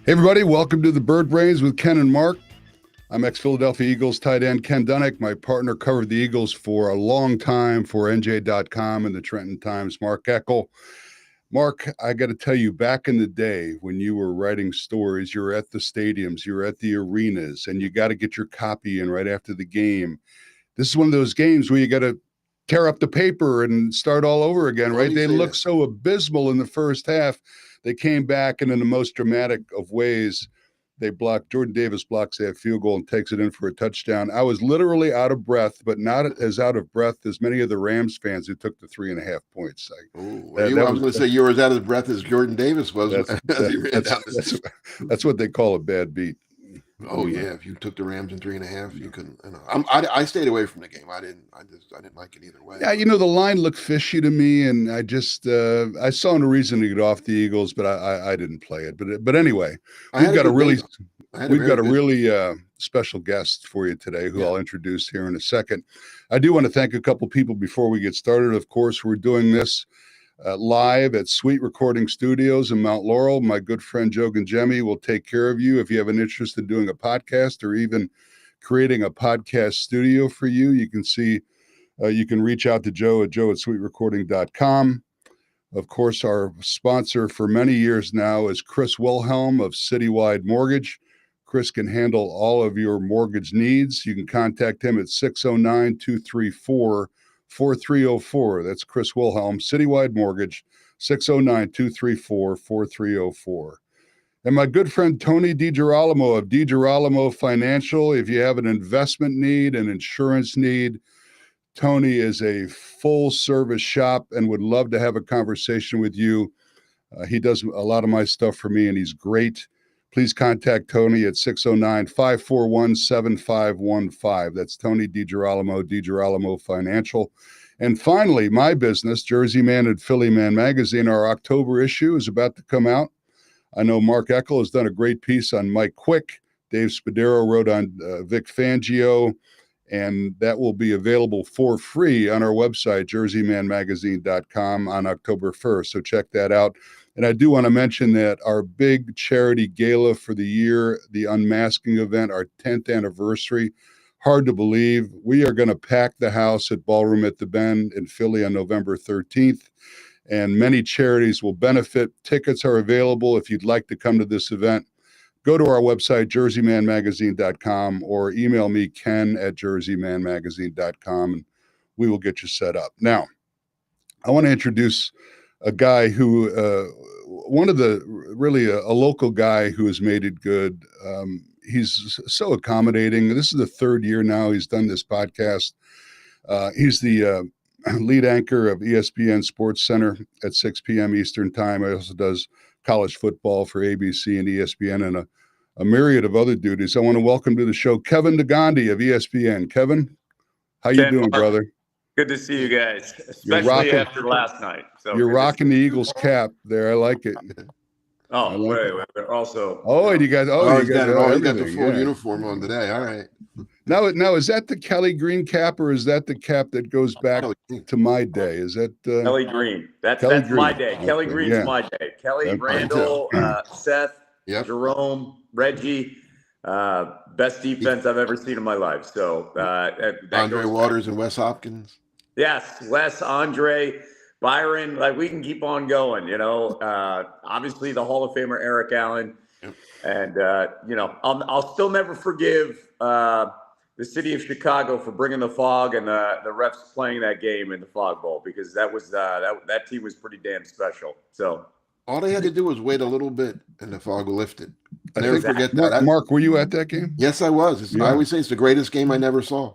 Hey, everybody, welcome to the Bird Brains with Ken and Mark. I'm ex-Philadelphia Eagles tight end Ken Dunek. My partner covered the Eagles for a long time for NJ.com and the Trenton Times, Mark Eckel. Mark, I got to tell you, back in the day when you were writing stories, you were at the stadiums, you were at the arenas, and you got to get your copy in right after the game. This is one of those games where you got to tear up the paper and start all over again, right? They looked so abysmal in the first half. They came back, and in the most dramatic of ways, they blocked. Jordan Davis blocks that field goal and takes it in for a touchdown. I was literally out of breath, but not as out of breath as many of the Rams fans who took the 3.5 points. I was going to say you were as out of breath as Jordan Davis was. That's what they call a bad beat. Oh yeah, if you took the Rams in 3.5, you couldn't. I stayed away from the game. I didn't like it either way. Yeah, the line looked fishy to me, and I just I saw no reason to get off the Eagles, but I didn't play it. But anyway, we've got a really special guest for you today, who I'll introduce here in a second. I do want to thank a couple people before we get started. Of course, we're doing this live at Sweet Recording Studios in Mount Laurel. My good friend Joe Gangemi will take care of you. If you have an interest in doing a podcast or even creating a podcast studio for you, you can reach out to Joe at sweetrecording.com. Of course, our sponsor for many years now is Chris Wilhelm of Citywide Mortgage. Chris can handle all of your mortgage needs. You can contact him at 609-234-4304. That's Chris Wilhelm, Citywide Mortgage, 609-234-4304. And my good friend Tony DiGirolamo of DiGirolamo Financial. If you have an investment need, an insurance need, Tony is a full-service shop and would love to have a conversation with you. He does a lot of my stuff for me, and he's great. Please contact Tony at 609-541-7515. That's Tony DiGirolamo, DiGirolamo Financial. And finally, my business, Jersey Man and Philly Man Magazine, our October issue is about to come out. I know Mark Eckel has done a great piece on Mike Quick. Dave Spadero wrote on Vic Fangio, and that will be available for free on our website, jerseymanmagazine.com, on October 1st. So check that out. And I do want to mention that our big charity gala for the year, the Unmasking event, our 10th anniversary, hard to believe. We are going to pack the house at Ballroom at the Bend in Philly on November 13th. And many charities will benefit. Tickets are available if you'd like to come to this event. Go to our website, jerseymanmagazine.com, or email me, ken@jerseymanmagazine.com, and we will get you set up. Now, I want to introduce a guy who, a local guy who has made it good. He's so accommodating. This is the third year now he's done this podcast. He's the lead anchor of ESPN Sports Center at 6 p.m. Eastern Time. He also does college football for ABC and ESPN and a myriad of other duties. I want to welcome to the show Kevin Negandhi of ESPN. Kevin, how you doing, brother? Good to see you guys, especially after last night. So you're rocking the Eagles cap there. I like it. Oh, wait. Also. You guys. You got the full uniform on today. All right. Now, is that the Kelly Green cap, or is that the cap that goes back to my day? Is that Kelly Green? That's my day. Okay. Kelly Green's my day. Kelly, Randall, Seth, Jerome, Reggie. Best defense I've ever seen in my life. So Andre Waters and Wes Hopkins. Yes, Wes, Andre, Byron. Like, we can keep on going. Obviously the Hall of Famer Eric Allen, and I'll still never forgive the city of Chicago for bringing the fog and the refs playing that game in the Fog Bowl, because that was that team was pretty damn special. So. All they had to do was wait a little bit, and the fog lifted. I never forget that. Mark, were you at that game? Yes, I was. I always say it's the greatest game I never saw.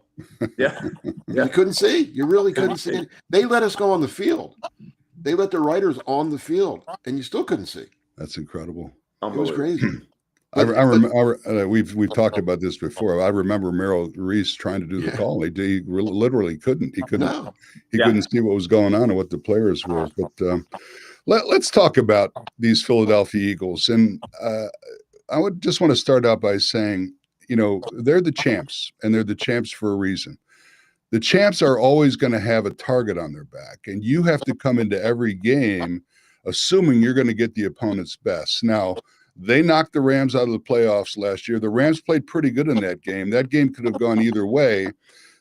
Yeah. You couldn't see. You really couldn't see it. They let us go on the field. They let the writers on the field, and you still couldn't see. That's incredible. It was crazy. I remember. We've talked about this before. I remember Merrill Reese trying to do the call. He literally couldn't. He couldn't. He couldn't see what was going on and what the players were. But let's talk about these Philadelphia Eagles. And I would just want to start out by saying, they're the champs, and they're the champs for a reason. The champs are always going to have a target on their back, and you have to come into every game assuming you're going to get the opponent's best. Now, They knocked the Rams out of the playoffs last year. The Rams played pretty good in that game. That game could have gone either way.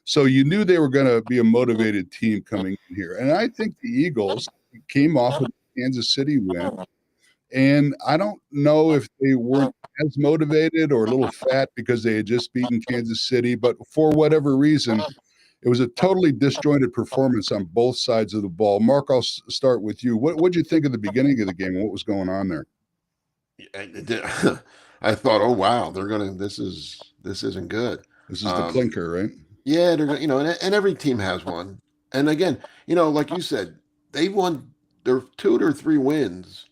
So you knew they were going to be a motivated team coming in here. And I think the Eagles came off of the Kansas City win. And I don't know if they weren't as motivated or a little fat because they had just beaten Kansas City, but for whatever reason, it was a totally disjointed performance on both sides of the ball. Mark, I'll start with you. What did you think of the beginning of the game? What was going on there? I thought, oh wow, this isn't good. This is the clinker, right? Yeah, they're and every team has one. And again, like you said, they won their 2 or 3 wins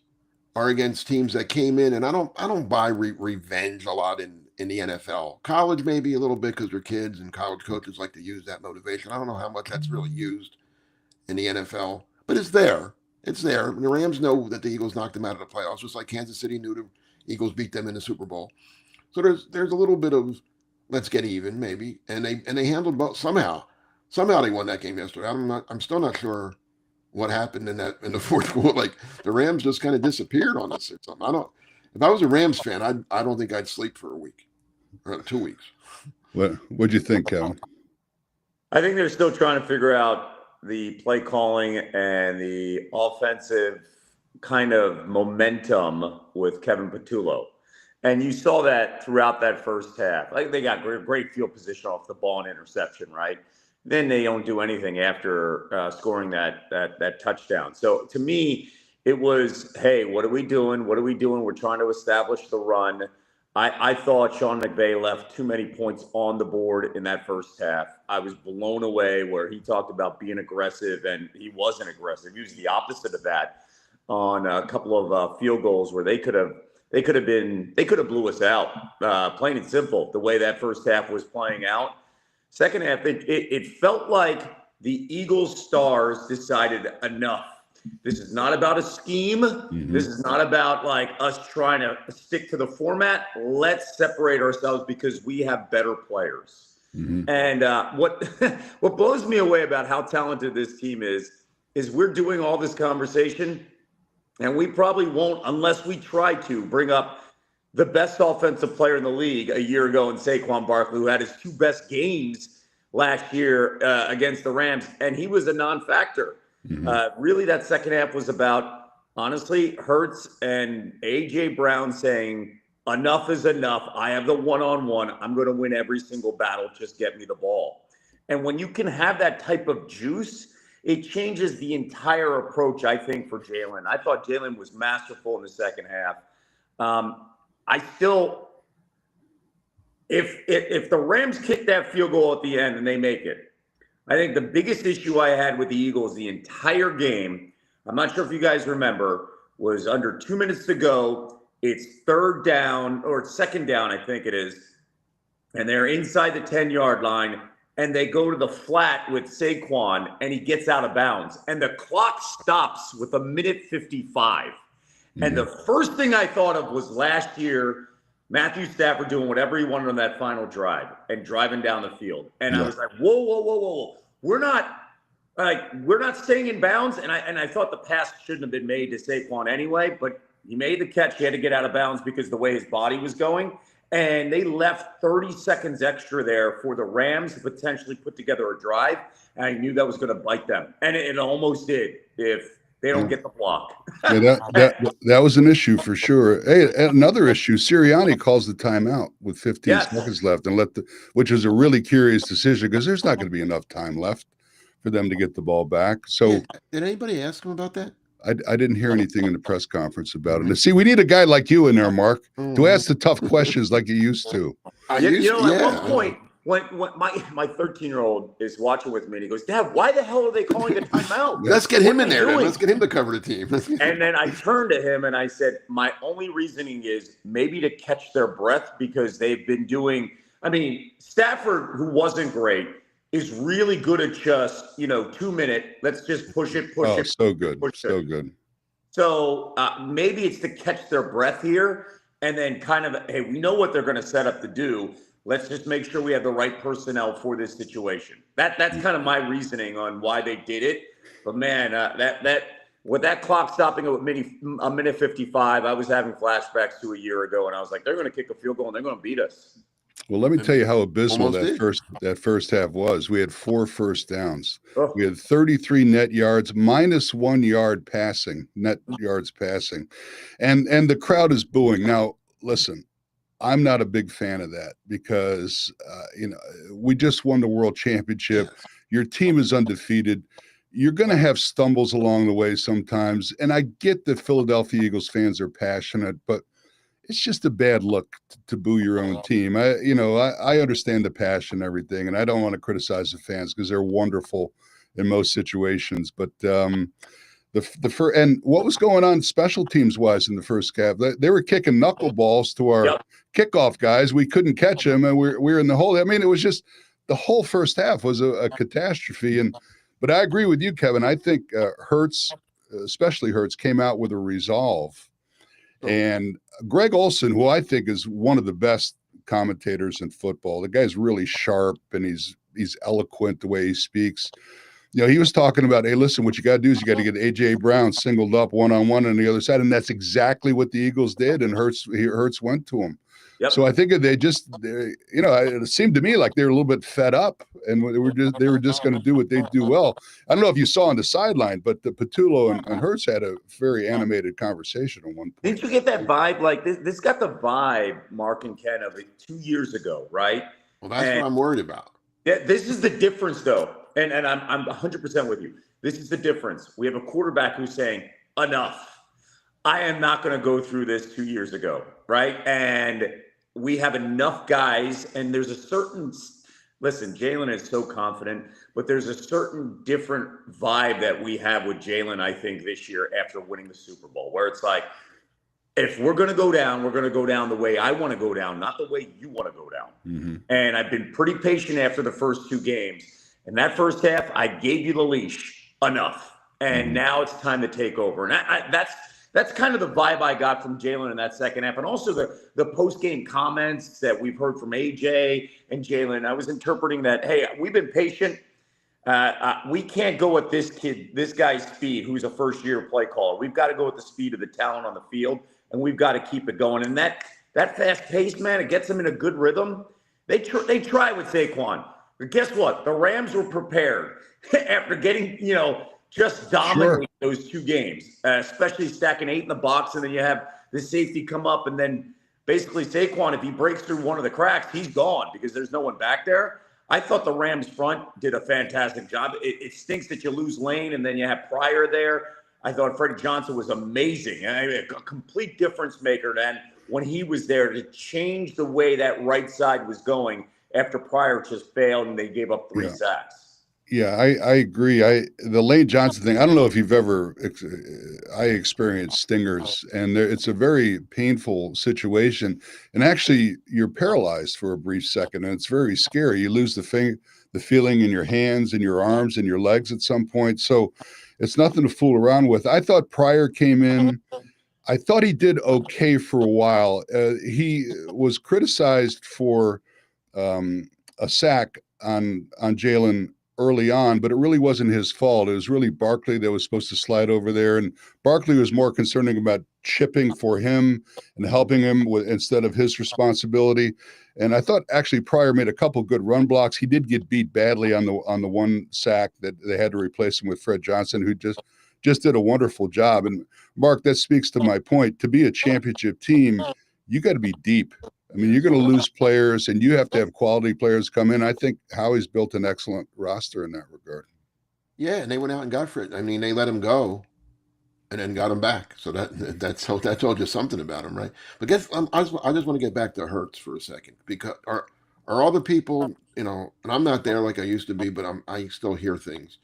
are against teams that came in, and I don't buy revenge a lot in the NFL. College maybe a little bit because they're kids and college coaches like to use that motivation. I don't know how much that's really used in the NFL, but it's there. It's there. And the Rams know that the Eagles knocked them out of the playoffs, just like Kansas City knew the Eagles beat them in the Super Bowl. So there's a little bit of let's get even maybe, and they handled both somehow. Somehow they won that game yesterday. I'm still not sure what happened in the fourth quarter. Like the Rams just kind of disappeared on us or something. If I was a Rams fan, I don't think I'd sleep for a week or 2 weeks. What'd you think, Kevin? I think they're still trying to figure out the play calling and the offensive kind of momentum with Kevin Patullo. And you saw that throughout that first half. Like they got great field position off the ball and interception, right? Then they don't do anything after scoring that touchdown. So to me, it was, hey, what are we doing? What are we doing? We're trying to establish the run. I thought Sean McVay left too many points on the board in that first half. I was blown away where he talked about being aggressive, and he wasn't aggressive. He was the opposite of that on a couple of field goals where they could have blew us out, plain and simple, the way that first half was playing out. Second half, it felt like the Eagles stars decided enough. This is not about a scheme. Mm-hmm. This is not about like us trying to stick to the format. Let's separate ourselves because we have better players. Mm-hmm. And what blows me away about how talented this team is we're doing all this conversation, and we probably won't unless we try to bring up the best offensive player in the league a year ago in Saquon Barkley, who had his 2 best games last year against the Rams, and he was a non-factor. Mm-hmm. Really, that second half was about, honestly, Hurts and A.J. Brown saying, enough is enough. I have the one-on-one. I'm going to win every single battle. Just get me the ball. And when you can have that type of juice, it changes the entire approach, I think, for Jalen. I thought Jalen was masterful in the second half. If the Rams kick that field goal at the end and they make it, I think the biggest issue I had with the Eagles the entire game, I'm not sure if you guys remember, was under 2 minutes to go. It's third down or second down, I think it is. And they're inside the 10-yard line, and they go to the flat with Saquon, and he gets out of bounds. And the clock stops with 1:55. Mm-hmm. And the first thing I thought of was last year, Matthew Stafford doing whatever he wanted on that final drive and driving down the field. And I was like, whoa. We're not staying in bounds. And I thought the pass shouldn't have been made to Saquon anyway, but he made the catch. He had to get out of bounds because of the way his body was going. And they left 30 seconds extra there for the Rams to potentially put together a drive. And I knew that was going to bite them. And it almost did if they don't get the block. Yeah, that was an issue for sure. Hey, another issue, Sirianni calls the timeout with 15 seconds left and which is a really curious decision because there's not going to be enough time left for them to get the ball back. So did anybody ask him about that? I didn't hear anything in the press conference about it. And see, we need a guy like you in there, Mark, to ask the tough questions like you used to. At one point, when my 13-year-old is watching with me, and he goes, "Dad, why the hell are they calling a timeout? Let's get him in there. Let's get him to cover the team." And then I turned to him and I said, my only reasoning is maybe to catch their breath because they've been doing – I mean, Stafford, who wasn't great, is really good at just, 2 minute, let's just push it. So good. So good. So maybe it's to catch their breath here and then kind of, hey, we know what they're going to set up to do. Let's just make sure we have the right personnel for this situation. That's kind of my reasoning on why they did it. But man, with that clock stopping at a minute 55, I was having flashbacks to a year ago, and I was like, they're going to kick a field goal and they're going to beat us. Well, let me tell you how abysmal Almost that first half was. We had 4 first downs. Oh. We had 33 net yards, minus 1 yard passing, net yards passing. And the crowd is booing. Now, listen, I'm not a big fan of that because, we just won the world championship. Yes. Your team is undefeated. You're going to have stumbles along the way sometimes. And I get that Philadelphia Eagles fans are passionate, but it's just a bad look to boo your own team. I understand the passion and everything, and I don't want to criticize the fans because they're wonderful in most situations. But and what was going on special teams wise in the first half? They were kicking knuckleballs to our kickoff guys. We couldn't catch them, and we're in the hole. I mean, it was just the whole first half was a catastrophe. But I agree with you, Kevin. I think Hurts, especially Hurts, came out with a resolve. And Greg Olson, who I think is one of the best commentators in football, the guy's really sharp and he's eloquent the way he speaks. He was talking about, hey, listen, what you got to do is you got to get A.J. Brown singled up one-on-one on the other side. And that's exactly what the Eagles did. And Hurts went to him. Yep. So I think it seemed to me like they were a little bit fed up and they were just going to do what they do well. I don't know if you saw on the sideline, but the Patullo and Hurts had a very animated conversation at one point. Didn't you get that vibe? Like this got the vibe, Mark and Ken, of 2 years ago, right? Well, that's what I'm worried about. Yeah, this is the difference, though. And I'm 100% with you. This is the difference. We have a quarterback who's saying, enough. I am not going to go through this 2 years ago, right? And we have enough guys, and there's a certain – listen, Jalen is so confident, but there's a certain different vibe that we have with Jalen, I think, this year after winning the Super Bowl, where it's like, if we're going to go down, we're going to go down the way I want to go down, not the way you want to go down. Mm-hmm. And I've been pretty patient after the first 2 games. In that first half, I gave you the leash enough, and now it's time to take over. And that's kind of the vibe I got from Jalen in that second half, and also the post-game comments that we've heard from AJ and Jalen. I was interpreting that, hey, we've been patient. We can't go at this guy's speed, who's a first-year play caller. We've got to go at the speed of the talent on the field, and we've got to keep it going. And that fast pace, man, it gets them in a good rhythm. They try with Saquon. But guess what? The Rams were prepared after getting, just dominating those 2 games, especially stacking 8 in the box. And then you have the safety come up. And then basically Saquon, if he breaks through one of the cracks, he's gone because there's no one back there. I thought the Rams front did a fantastic job. It stinks that you lose Lane and then you have Pryor there. I thought Freddie Johnson was amazing. A complete difference maker then when he was there to change the way that right side was going after Pryor just failed and they gave up 3 sacks. Yeah, I agree. The Lane Johnson thing, I don't know if you've ever I experienced stingers, and it's a very painful situation. And actually, you're paralyzed for a brief second, and it's very scary. You lose the feeling in your hands and your arms and your legs at some point. So it's nothing to fool around with. I thought Pryor came in. I thought he did okay for a while. He was criticized for a sack on Jalen early on, but it really wasn't his fault. It was really Barkley that was supposed to slide over there, and Barkley was more concerning about chipping for him and helping him instead of his responsibility. And I thought actually Pryor made a couple good run blocks. He did get beat badly on the one sack that they had to replace him with Fred Johnson, who just did a wonderful job. And Mark, that speaks to my point. To be a championship team, you got to be deep. I mean, you're going to lose players, and you have to have quality players come in. I think Howie's built an excellent roster in that regard. Yeah, and they went out and got Fred. I mean, they let him go, and then got him back. So that told you something about him, right? But I just want to get back to Hurts for a second, because are all the people, and I'm not there like I used to be, but I still hear things.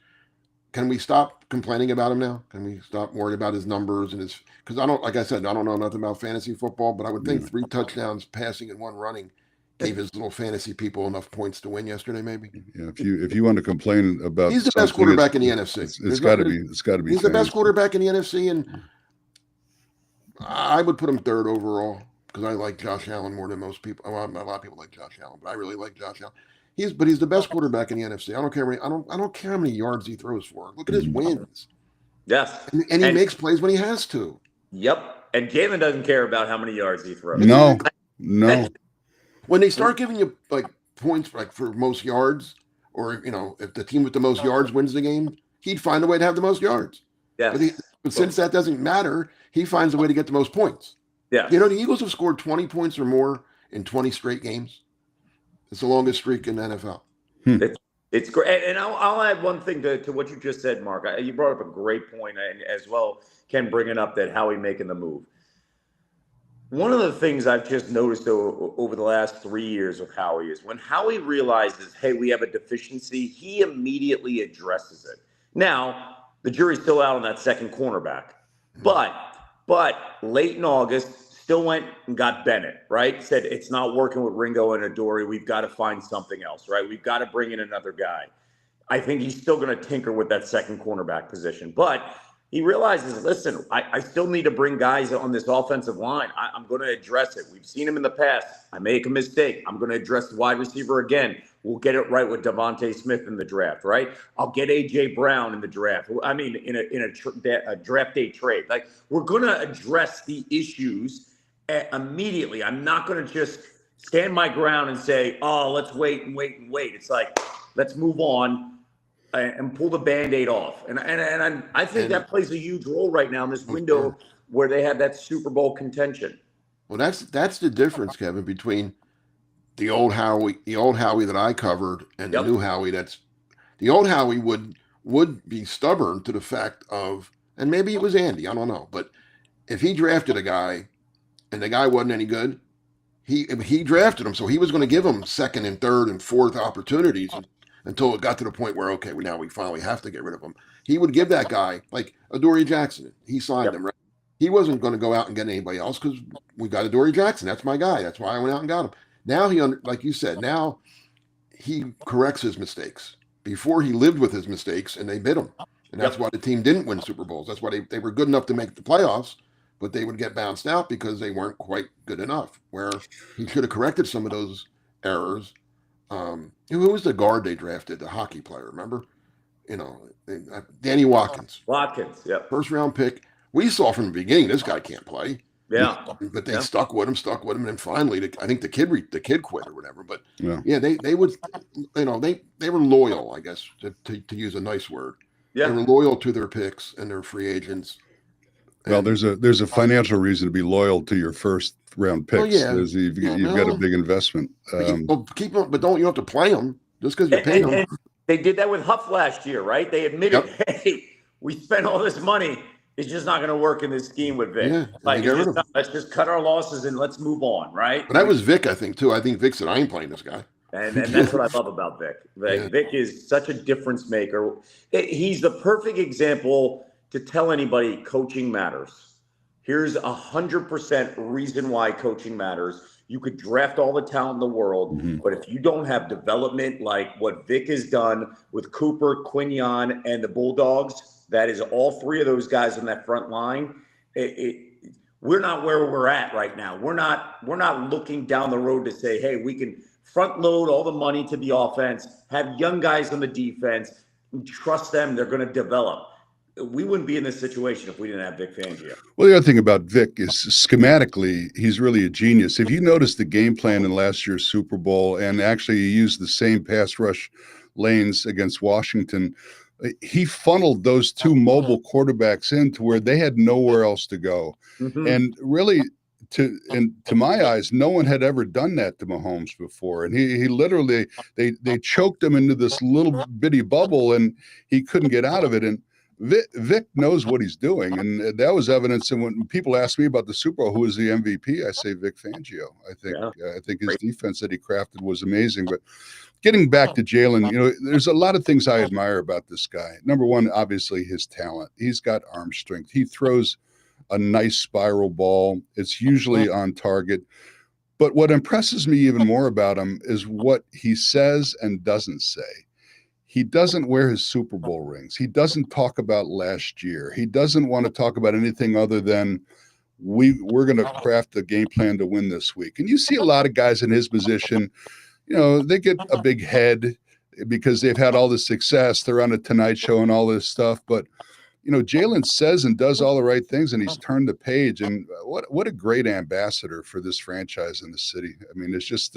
Can we stop complaining about him now? Can we stop worrying about his numbers and his? Because like I said, I don't know nothing about fantasy football, but I would think 3 touchdowns passing and 1 running gave his little fantasy people enough points to win yesterday. Maybe. Yeah, if you want to complain about, he's the best quarterback in the NFC. It's got to be. It's got to be. He's the best quarterback in the NFC, and I would put him 3rd overall because I like Josh Allen more than most people. Well, a lot of people like Josh Allen, but I really like Josh Allen. He's the best quarterback in the NFC. I don't care how many yards he throws for. Look at his wins. Yes. And he makes plays when he has to. Yep. And Jalen doesn't care about how many yards he throws. No, no. When they start giving you like points like for most yards, or if the team with the most yards wins the game, he'd find a way to have the most yards. Yes. But since that doesn't matter, he finds a way to get the most points. Yeah. The Eagles have scored 20 points or more in 20 straight games. It's the longest streak in the NFL. It's great. And I'll add one thing to what you just said, Mark. You brought up a great point, and as well, Ken bringing up that Howie making the move. One of the things I've just noticed over the last 3 years of Howie is when Howie realizes, hey, we have a deficiency, he immediately addresses it. Now, the jury's still out on that second cornerback. But late in August, still went and got Bennett, right? Said it's not working with Ringo and Adoree. We've got to find something else, right? We've got to bring in another guy. I think he's still going to tinker with that second cornerback position. But he realizes, listen, I still need to bring guys on this offensive line. I'm going to address it. We've seen him in the past. I make a mistake. I'm going to address the wide receiver again. We'll get it right with Devontae Smith in the draft, right? I'll get A.J. Brown in the draft. I mean, in a draft day trade. Like, we're going to address the issues immediately. I'm not going to just stand my ground and say, oh, let's wait and wait and wait. It's like, let's move on and pull the Band-Aid off. And I think that plays a huge role right now in this window where they have that Super Bowl contention. Well, that's the difference, Kevin, between the old Howie that I covered and the new Howie. The old Howie would be stubborn to the fact of, and maybe it was Andy, I don't know, but if he drafted a guy and the guy wasn't any good, he drafted him, so he was going to give him second and third and fourth opportunities until it got to the point where, okay, now we finally have to get rid of him. He would give that guy, like Adoree Jackson. He signed him, right? He wasn't going to go out and get anybody else because we got Adoree Jackson. That's my guy. That's why I went out and got him. Now like you said, now he corrects his mistakes. Before he lived with his mistakes and they bit him. And that's why the team didn't win Super Bowls. That's why they were good enough to make the playoffs, but they would get bounced out because they weren't quite good enough, where he should have corrected some of those errors. Who was the guard they drafted? The hockey player, remember? Danny Watkins. First round pick. We saw from the beginning this guy can't play. Yeah, but they stuck with him, and finally, I think the kid quit or whatever. But they would, they were loyal, I guess, to use a nice word. Yeah, they were loyal to their picks and their free agents. Well, there's a financial reason to be loyal to your first round picks. You've got a big investment. Keep them, but you don't have to play them just because you pay them. And they did that with Huff last year, right? They admitted, hey, we spent all this money. It's just not going to work in this scheme with Vic. Yeah, let's just cut our losses and let's move on, right? But that was Vic, I think, too. I think Vic said, I ain't playing this guy. And that's what I love about Vic. Vic is such a difference maker. He's the perfect example to tell anybody coaching matters. Here's 100% reason why coaching matters. You could draft all the talent in the world, but if you don't have development like what Vic has done with Cooper, Quinion, and the Bulldogs, that is all three of those guys on that front line. We're not where we're at right now. We're not looking down the road to say, hey, we can front load all the money to the offense, have young guys on the defense, trust them, they're going to develop. We wouldn't be in this situation if we didn't have Vic Fangio. Well, the other thing about Vic is schematically, he's really a genius. If you notice the game plan in last year's Super Bowl, and actually he used the same pass rush lanes against Washington, he funneled those two mobile quarterbacks into where they had nowhere else to go. And really, to my eyes, no one had ever done that to Mahomes before. And he literally, they choked him into this little bitty bubble and he couldn't get out of it. And Vic knows what he's doing. And that was evidence. And when people ask me about the Super Bowl, who is the MVP, I say Vic Fangio. I think his defense that he crafted was amazing. But getting back to Jalen, there's a lot of things I admire about this guy. Number one, obviously his talent. He's got arm strength. He throws a nice spiral ball. It's usually on target. But what impresses me even more about him is what he says and doesn't say. He doesn't wear his Super Bowl rings. He doesn't talk about last year. He doesn't want to talk about anything other than we're going to craft a game plan to win this week. And you see a lot of guys in his position, they get a big head because they've had all this success. They're on a Tonight Show and all this stuff. But, Jalen says and does all the right things, and he's turned the page. And what a great ambassador for this franchise in the city. I mean, it's just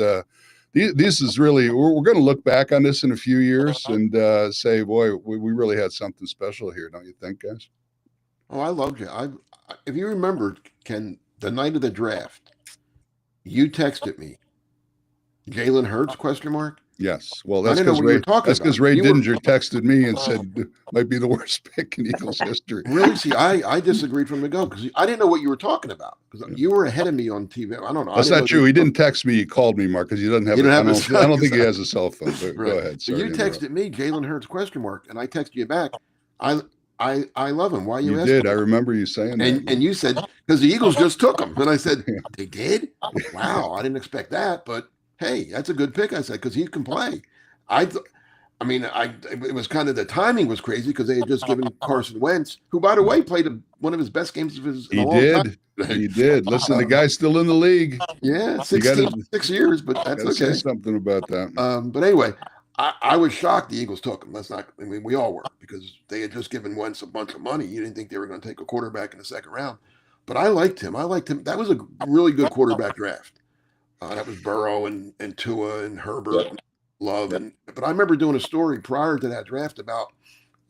this is really, we're going to look back on this in a few years and say, boy, we really had something special here, don't you think, guys? Oh, I loved you. If you remember, Ken, the night of the draft, you texted me, Jalen Hurts, question mark? Yes. Well, I that's didn't know because what you were Ray, talking that's because about. Ray You were- Didinger texted me and said might be the worst pick in Eagles history. Really? See, I disagreed from the go because I didn't know what you were talking about because you were ahead of me on TV. I don't know. That's I didn't not know true. He didn't text me. He called me, Mark, because he doesn't have. He didn't have I don't think he has a cell phone. But Right. go ahead. So Sorry you to interrupt. texted me, Jalen Hurts, question mark, and I texted you back. I love him. Why are you You asking? did. I remember you saying that. And you said because the Eagles just took him, and I said Yeah. they did. Wow, I didn't expect that, but hey, that's a good pick. I said because he can play. It was kind of the timing was crazy because they had just given Carson Wentz, who by the way played one of his best games in He a long time. did. He did. Listen, the guy's still in the league. Yeah, You gotta- 6 years, but that's Gotta say okay. something about that. But anyway, I was shocked the Eagles took him. We all were because they had just given Wentz a bunch of money. You didn't think they were going to take a quarterback in the second round. But I liked him. That was a really good quarterback draft. That was Burrow and Tua and Herbert and Love. But I remember doing a story prior to that draft about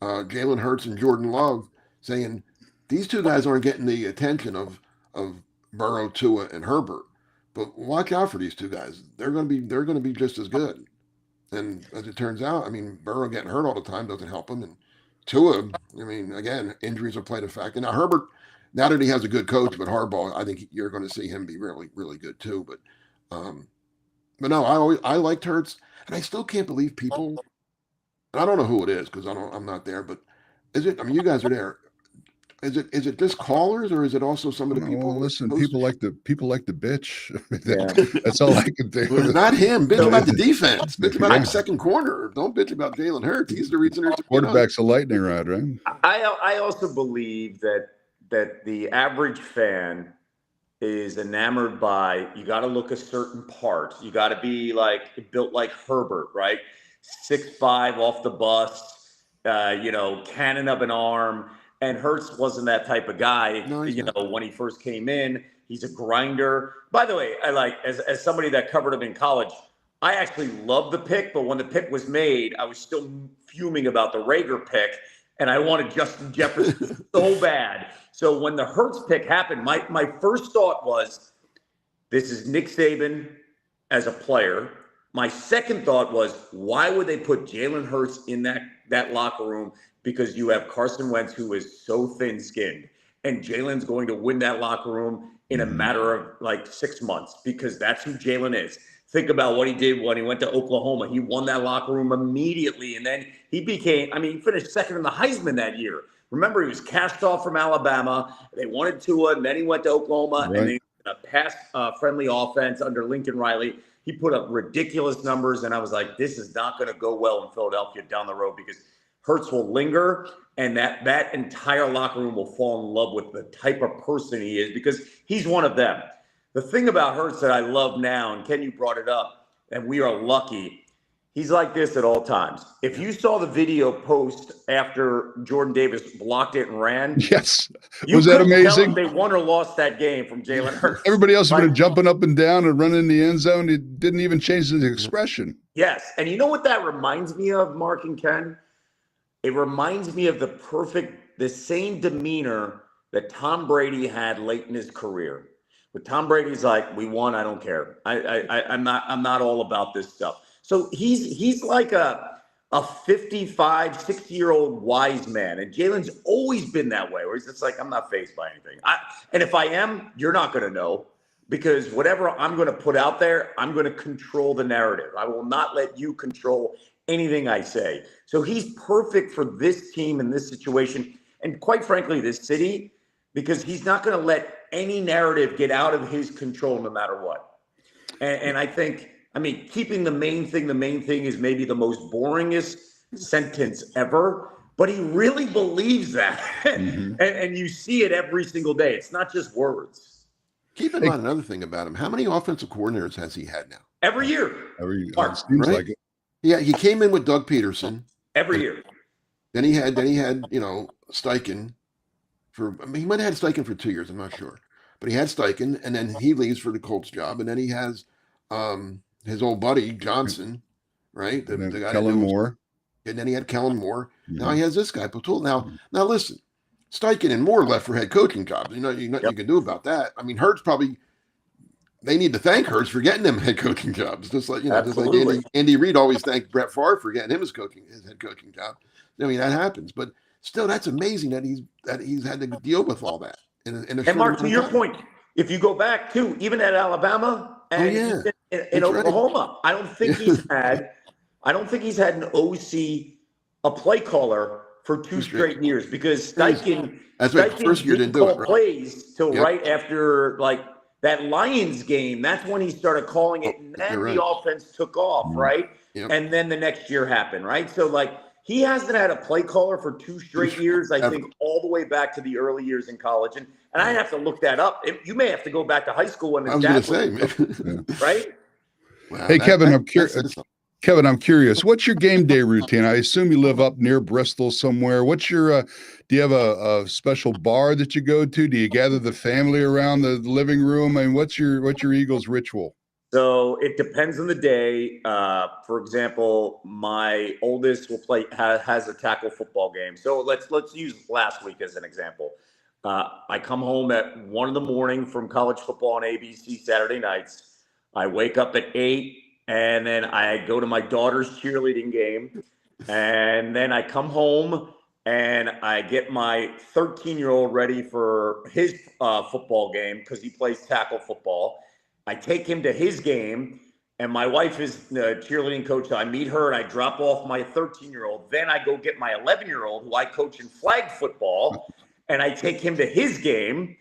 Jalen Hurts and Jordan Love saying these two guys aren't getting the attention of Burrow, Tua, and Herbert. But watch out for these two guys. They're going to be just as good. And as it turns out, Burrow getting hurt all the time doesn't help him. And Tua, again, injuries have played a factor. Now Herbert, now that he has a good coach, but Harbaugh, I think you're going to see him be really, really good too. But no, I liked Hurts, and I still can't believe people. And I don't know who it is because I'm not there. But is it? You guys are there. Is it just callers or is it also some of the people? Well, listen, post- people like to bitch. Yeah. That's all I can think. Well, not him. Bitch about the defense. Bitch about Yeah. the second corner. Don't bitch about Jalen Hurts. He's the reason there's Quarterback's a lightning rod, right? I also believe that the average fan is enamored by, you got to look a certain part. You got to be built like Herbert, right? 6'5" off the bust, cannon of an arm. And Hurts wasn't that type of guy. No, he's not. When he first came in, he's a grinder. By the way, as somebody that covered him in college, I actually loved the pick, but when the pick was made, I was still fuming about the Rager pick, and I wanted Justin Jefferson so bad. So when the Hurts pick happened, my first thought was, this is Nick Saban as a player. My second thought was, why would they put Jalen Hurts in that locker room? Because you have Carson Wentz, who is so thin-skinned, and Jalen's going to win that locker room in a matter of 6 months because that's who Jalen is. Think about what he did when he went to Oklahoma. He won that locker room immediately, and then he he finished second in the Heisman that year. Remember, he was cast off from Alabama. They wanted Tua, and then he went to Oklahoma, Right. and they a pass-friendly offense under Lincoln Riley. He put up ridiculous numbers, and I was like, this is not going to go well in Philadelphia down the road because Hurts will linger, and that entire locker room will fall in love with the type of person he is because he's one of them. The thing about Hurts that I love now, and Ken, you brought it up, and we are lucky, he's like this at all times. If you saw the video post after Jordan Davis blocked it and ran, Yes. you Was that couldn't tell amazing? if they won or lost that game from Jalen Hurts. Everybody else has been Like- jumping up and down and running in the end zone. He didn't even change his expression. Yes. And you know what that reminds me of, Mark and Ken? It reminds me of the same demeanor that Tom Brady had late in his career. But Tom Brady's like, we won, I don't care. I'm not all about this stuff. So he's like a 55, 60-year-old wise man. And Jalen's always been that way, where he's just like, I'm not fazed by anything. And if I am, you're not going to know. Because whatever I'm going to put out there, I'm going to control the narrative. I will not let you control anything I say. So he's perfect for this team in this situation. And quite frankly, this city, because he's not going to let any narrative get out of his control no matter what. And I think, keeping the main thing is maybe the most boringest sentence ever, but he really believes that. Mm-hmm. and you see it every single day. It's not just words. Keep in mind another thing about him. How many offensive coordinators has he had now? Every year. It Mark, seems right? like it. Yeah, he came in with Doug Peterson. Every year. Then he had Steichen he might have had Steichen for 2 years. I'm not sure, but he had Steichen, and then he leaves for the Colts job, and then he has his old buddy Johnson, right? The And then guy Kellen Moore. and then he had Kellen Moore. Now Mhm. he has this guy, Patul. Now listen, Steichen and Moore left for head coaching jobs. You can do about that. I mean, Hurts probably. They need to thank Hurts for getting them head coaching jobs, just like Absolutely. Andy Reid always thanked Brett Favre for getting him his head coaching job. I mean, that happens, but still, that's amazing that he's had to deal with all that in a And short Mark, amount to of your time. point, if you go back too, even at Alabama and yeah. in That's right. Oklahoma, I don't think he's had an OC, a play caller for two straight years, because Steichen. That's right. Steichen First year didn't do it, call right? plays till Yep. right after that Lions game. That's when he started calling it, and then You're the right. offense took off, right? Yep. And then the next year happened, right? So he hasn't had a play caller for 2 straight years, I think, all the way back to the early years in college. And I have to look that up. You may have to go back to high school when I was going to say, right? Wow, Hey, Kevin, I'm curious. Kevin, I'm curious. What's your game day routine? I assume you live up near Bristol somewhere. What's your? Do you have a special bar that you go to? Do you gather the family around the living room? I mean, what's your Eagles ritual? So it depends on the day. For example, my oldest has a tackle football game. So let's use last week as an example. I come home at 1 a.m. from college football on ABC Saturday nights. I wake up at 8, and then I go to my daughter's cheerleading game, and then I come home and I get my 13-year-old ready for his football game because he plays tackle football. I take him to his game, and my wife is the cheerleading coach. So I meet her and I drop off my 13-year-old. Then I go get my 11-year-old, who I coach in flag football, and I take him to his game.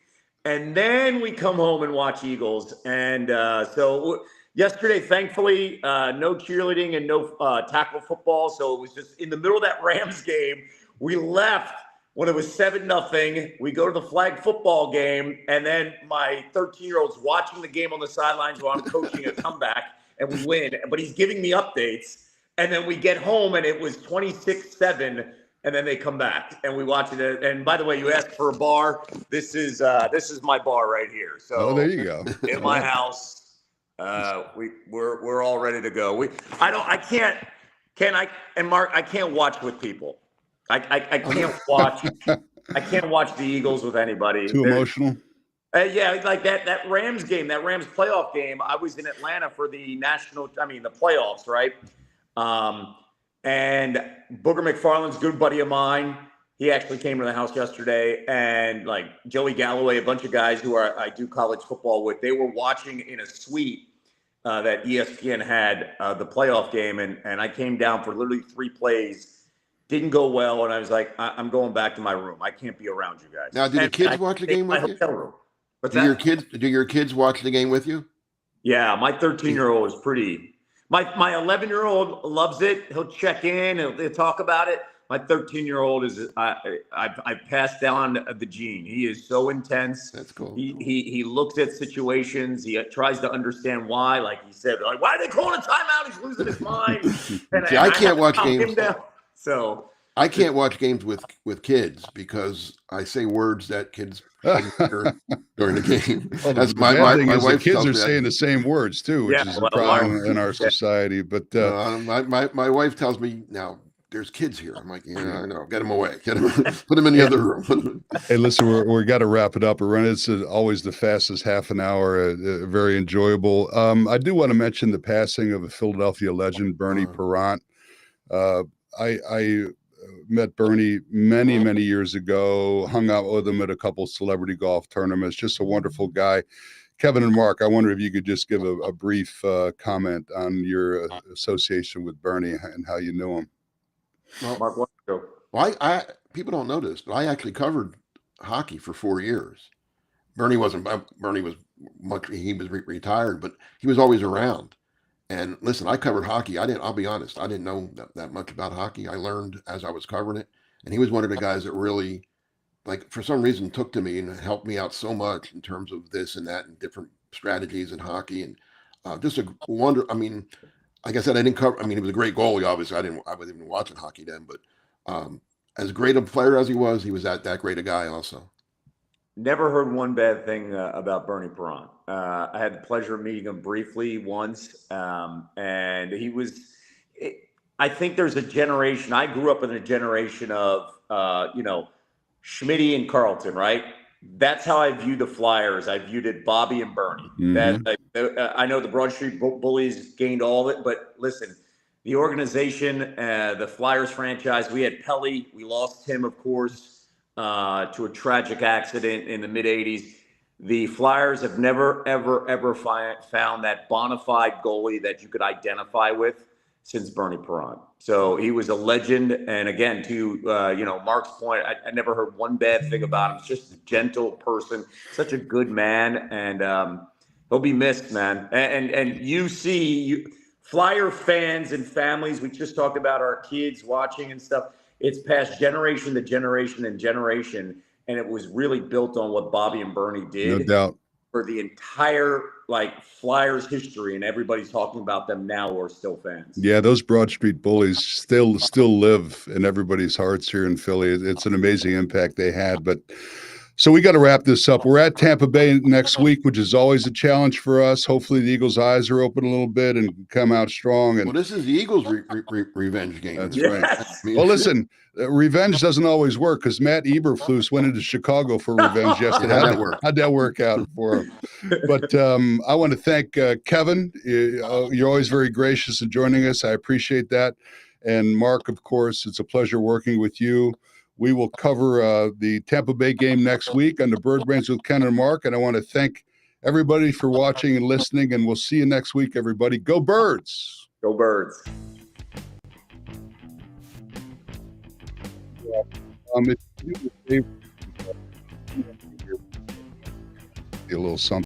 And then we come home and watch Eagles. And so yesterday, thankfully, no cheerleading and no tackle football. So it was just in the middle of that Rams game. We left when it was 7-0. We go to the flag football game, and then my 13-year-old's watching the game on the sidelines while I'm coaching a comeback, and we win. But he's giving me updates. And then we get home, and it was 26-7, and then they come back, and we watch it. And by the way, you asked for a bar. This is my bar right here. So there you go. In my house, we're all ready to go. I can't watch with people. I can't watch. I can't watch the Eagles with anybody. Too emotional. Yeah, like that Rams game, that Rams playoff game. I was in Atlanta for the playoffs, right? And Booger McFarland's a good buddy of mine. He actually came to the house yesterday, and like Joey Galloway, a bunch of guys who I do college football with, they were watching in a suite that ESPN had the playoff game, and I came down for literally 3 plays. Didn't go well, and I was like, I'm going back to my room. I can't be around you guys. Now, do the kids watch the game with you? Hotel room. Do your kids watch the game with you? Yeah, my 13-year-old is pretty. My 11-year-old loves it. He'll check in. He'll talk about it. My 13-year-old is I passed down the gene. He is so intense. That's cool. He looks at situations. He tries to understand why. Like he said, like, why are they calling a timeout? He's losing his mind. And See, I can't watch games. So I can't watch games with kids because I say words that kids hear during the game. Well, That's my wife. Kids are saying the same words too, which is a problem in our society. But my wife tells me now there's kids here. I'm like, yeah, I know. Get them away. Get them. Put them in the other room. Hey, listen, we got to wrap it up. It's always the fastest half an hour. Very enjoyable. I do want to mention the passing of a Philadelphia legend, Bernie Perrant. I met Bernie many years ago, hung out with him at a couple celebrity golf tournaments, just a wonderful guy. Kevin and Mark, I wonder if you could just give a brief comment on your association with Bernie and how you knew him. Well, Mark, I people don't know this, but I actually covered hockey for 4 years. Bernie was retired, but he was always around. And listen, I covered hockey. I'll be honest, I didn't know that much about hockey. I learned as I was covering it. And he was one of the guys that really, like, for some reason took to me and helped me out so much in terms of this and that and different strategies in hockey. And just a wonder. I mean, like I said, I didn't cover. I mean, he was a great goalie. Obviously, I wasn't even watching hockey then. But as great a player as he was that great a guy also. Never heard one bad thing about Bernie Perron. I had the pleasure of meeting him briefly once, and he was. I think there's a generation. I grew up in a generation of, Schmitty and Carlton, right? That's how I view the Flyers. I viewed it Bobby and Bernie. I know the Broad Street Bullies gained all of it, but listen, the organization, the Flyers franchise, we had Pelly. We lost him, of course, to a tragic accident in the mid 80s. The Flyers have never, ever, ever found that bona fide goalie that you could identify with since Bernie Perron. So he was a legend. And again, to Mark's point, I never heard one bad thing about him. He's just a gentle person, such a good man, and he'll be missed, man. And you Flyer fans and families. We just talked about our kids watching and stuff. It's passed generation to generation and generation, and it was really built on what Bobby and Bernie did. No doubt. For the entire Flyers history, and everybody's talking about them now who are still fans. Yeah, those Broad Street Bullies still live in everybody's hearts here in Philly. It's an amazing impact they had. But so we got to wrap this up. We're at Tampa Bay next week, which is always a challenge for us. Hopefully the Eagles' eyes are open a little bit and come out strong. And well, this is the Eagles' revenge game. That's right. Well, listen, revenge doesn't always work because Matt Eberflus went into Chicago for revenge yesterday. How'd that work out for him? But I want to thank Kevin. You're always very gracious in joining us. I appreciate that. And Mark, of course, it's a pleasure working with you. We will cover the Tampa Bay game next week on the Bird Brains with Ken and Mark. And I want to thank everybody for watching and listening. And we'll see you next week, everybody. Go Birds! Go Birds! If you do a little something.